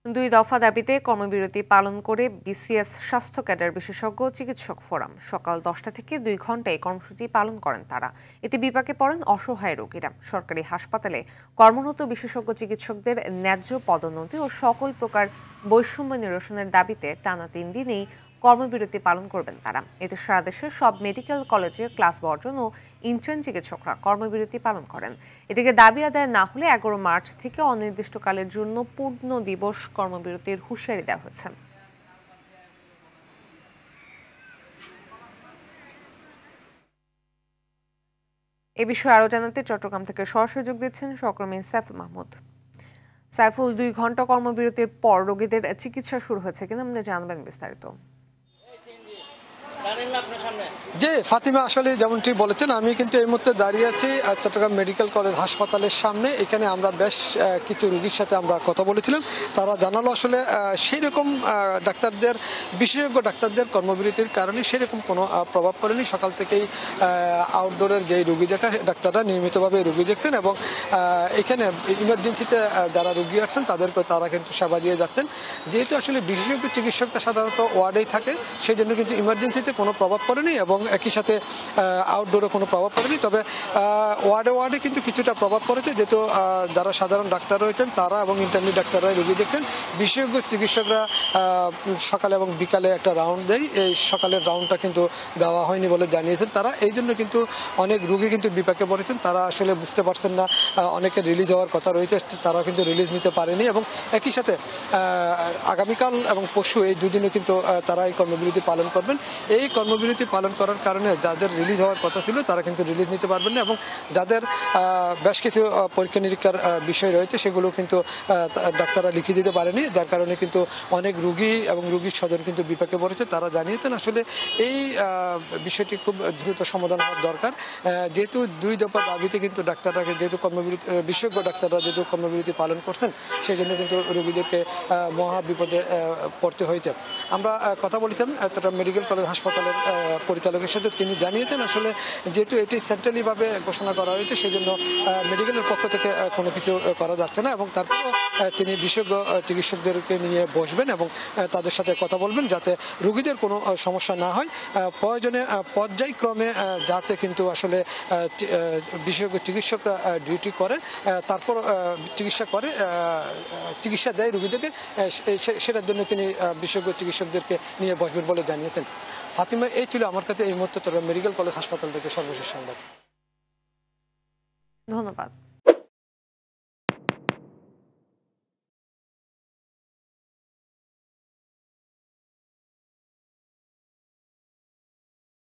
দুই দফা দাবিতে কর্মবিরতি পালন করে বিসিএস স্বাস্থ্য ক্যাডার বিশেষজ্ঞ চিকিৎসক ফোরাম সকাল 10টা থেকে 2 ঘন্টায় কর্মসূচি পালন করেন তারা। এতে বিপাকে পড়েন অসহায় রোগীরা। সরকারি হাসপাতালে কর্মরত বিশেষজ্ঞ চিকিৎসকদের ন্যায্য পদোন্নতি ও সকল প্রকার বৈষম্য নিরসনের দাবিতে টানা 3 দিনেই কর্মবিরতি পালন করবেন তারা। এতে সারা দেশের সব মেডিকেল কলেজে ক্লাস বর্জন ও ইন্টার্ন চিকিৎসকরা কর্মবিরতি পালন করেন। এদিকে দাবি আদায় না হলে 11 মার্চ থেকে অনির্দিষ্টকালের জন্য পূর্ণ দিবস কর্মবিরতির হুঁশিয়ারি দেওয়া হয়েছে। এ বিষয়ে আরো জানাতে চট্টগ্রাম থেকে সরাসরি যোগ দিচ্ছেন সহকর্মী সাইফুল মাহমুদ। সাইফুল, 2 ঘন্টা কর্মবিরতির পর রোগীদের চিকিৎসা শুরু হয়েছে কিনা আমাদের জানাবেন বিস্তারিত। জি ফাতিমা, আসলে যেমনটি বলেছেন, আমি কিন্তু এই মুহূর্তে দাঁড়িয়ে আছি চট্টগ্রাম মেডিকেল কলেজ হাসপাতালের সামনে। এখানে আমরা বেশ কিছু রোগীর সাথে আমরা কথা বলেছিলাম। তারা জানালো আসলে সেই রকম ডাক্তারদের, বিশেষজ্ঞ ডাক্তারদের কর্মবিরতির কারণে সেরকম কোনো প্রভাব পড়েনি। সকাল থেকেই আউটডোরের যে রোগী দেখা ডাক্তাররা নিয়মিতভাবে রোগী দেখতেন এবং এখানে ইমার্জেন্সিতে যারা রোগী আসছেন তারা কিন্তু সেবা দিয়ে যাচ্ছেন। যেহেতু আসলে বিশেষজ্ঞ চিকিৎসকরা সাধারণত ওয়ার্ডেই থাকে, সেই জন্য কিন্তু ইমার্জেন্সিতে কোনো প্রভাব পড়েনি এবং একই সাথে আউটডোরে কোনো প্রভাব পড়েনি। তবে ওয়ার্ডে কিন্তু কিছুটা প্রভাব পড়েছে, যেহেতু যারা সাধারণ ডাক্তার রয়েছেন তারা এবং ইন্টার্নি ডাক্তাররা রোগী দেখছেন। বিশেষজ্ঞ চিকিৎসকরা সকালে এবং বিকালে একটা রাউন্ড দেয়। এই সকালের রাউন্ডটা কিন্তু দেওয়া হয়নি বলে জানিয়েছেন তারা। এই জন্য কিন্তু অনেক রোগী কিন্তু বিপাকে পড়েছেন। তারা আসলে বুঝতে পারছেন না, অনেকে রিলিজ হওয়ার কথা রয়েছে, তারা কিন্তু রিলিজ নিতে পারেনি এবং একই সাথে আগামীকাল এবং পরশু এই দুদিনে কিন্তু তারা এই কর্মবিরতি পালন করবেন। এই কর্মবিরতি পালন করার কারণে যাদের রিলিজ হওয়ার কথা ছিল তারা কিন্তু রিলিজ নিতে পারবেন না এবং যাদের বেশ কিছু পরীক্ষা নিরীক্ষার বিষয় রয়েছে সেগুলো কিন্তু ডাক্তাররা লিখে দিতে পারেনি, যার কারণে কিন্তু অনেক রোগী এবং রোগীর স্বজন কিন্তু বিপাকে পড়েছে। তারা জানিয়েছেন আসলে এই বিষয়টি খুব দ্রুত সমাধান হওয়ার দরকার। যেহেতু 2 দফা দাবিতে কিন্তু ডাক্তাররা, যেহেতু কর্মবিরতি, বিশেষজ্ঞ ডাক্তাররা যেহেতু কর্মবিরতি পালন করছেন, সেই জন্য কিন্তু রোগীদেরকে মহা বিপদে পড়তে হয়েছে। আমরা কথা বলেছিলাম মেডিকেল কলেজ হাসপাতালের পরিচালকের সাথে। তিনি জানিয়েছেন আসলে যেহেতু এটি সেন্ট্রালিভাবে ঘোষণা করা হয়েছে, সেই জন্য মেডিকেলের পক্ষ থেকে কোনো কিছু করা যাচ্ছে না এবং তারপর তিনি বিশেষজ্ঞ চিকিৎসকদেরকে নিয়ে বসবেন এবং তাদের সাথে কথা বলবেন যাতে রোগীদের কোনো সমস্যা না হয়। প্রয়োজনে পর্যায়ক্রমে যাতে কিন্তু আসলে বিশেষজ্ঞ চিকিৎসকরা ডিউটি করে, তারপর চিকিৎসা দেয় রোগীদেরকে, সেটার জন্য তিনি বিশেষজ্ঞ চিকিৎসকদেরকে নিয়ে বসবেন বলে জানিয়েছেন। ফাতিমা, এই ছিল আমার কাছে এই মুহূর্তে মেডিকেল কলেজ হাসপাতাল থেকে সর্বশেষ সংবাদ। ধন্যবাদ।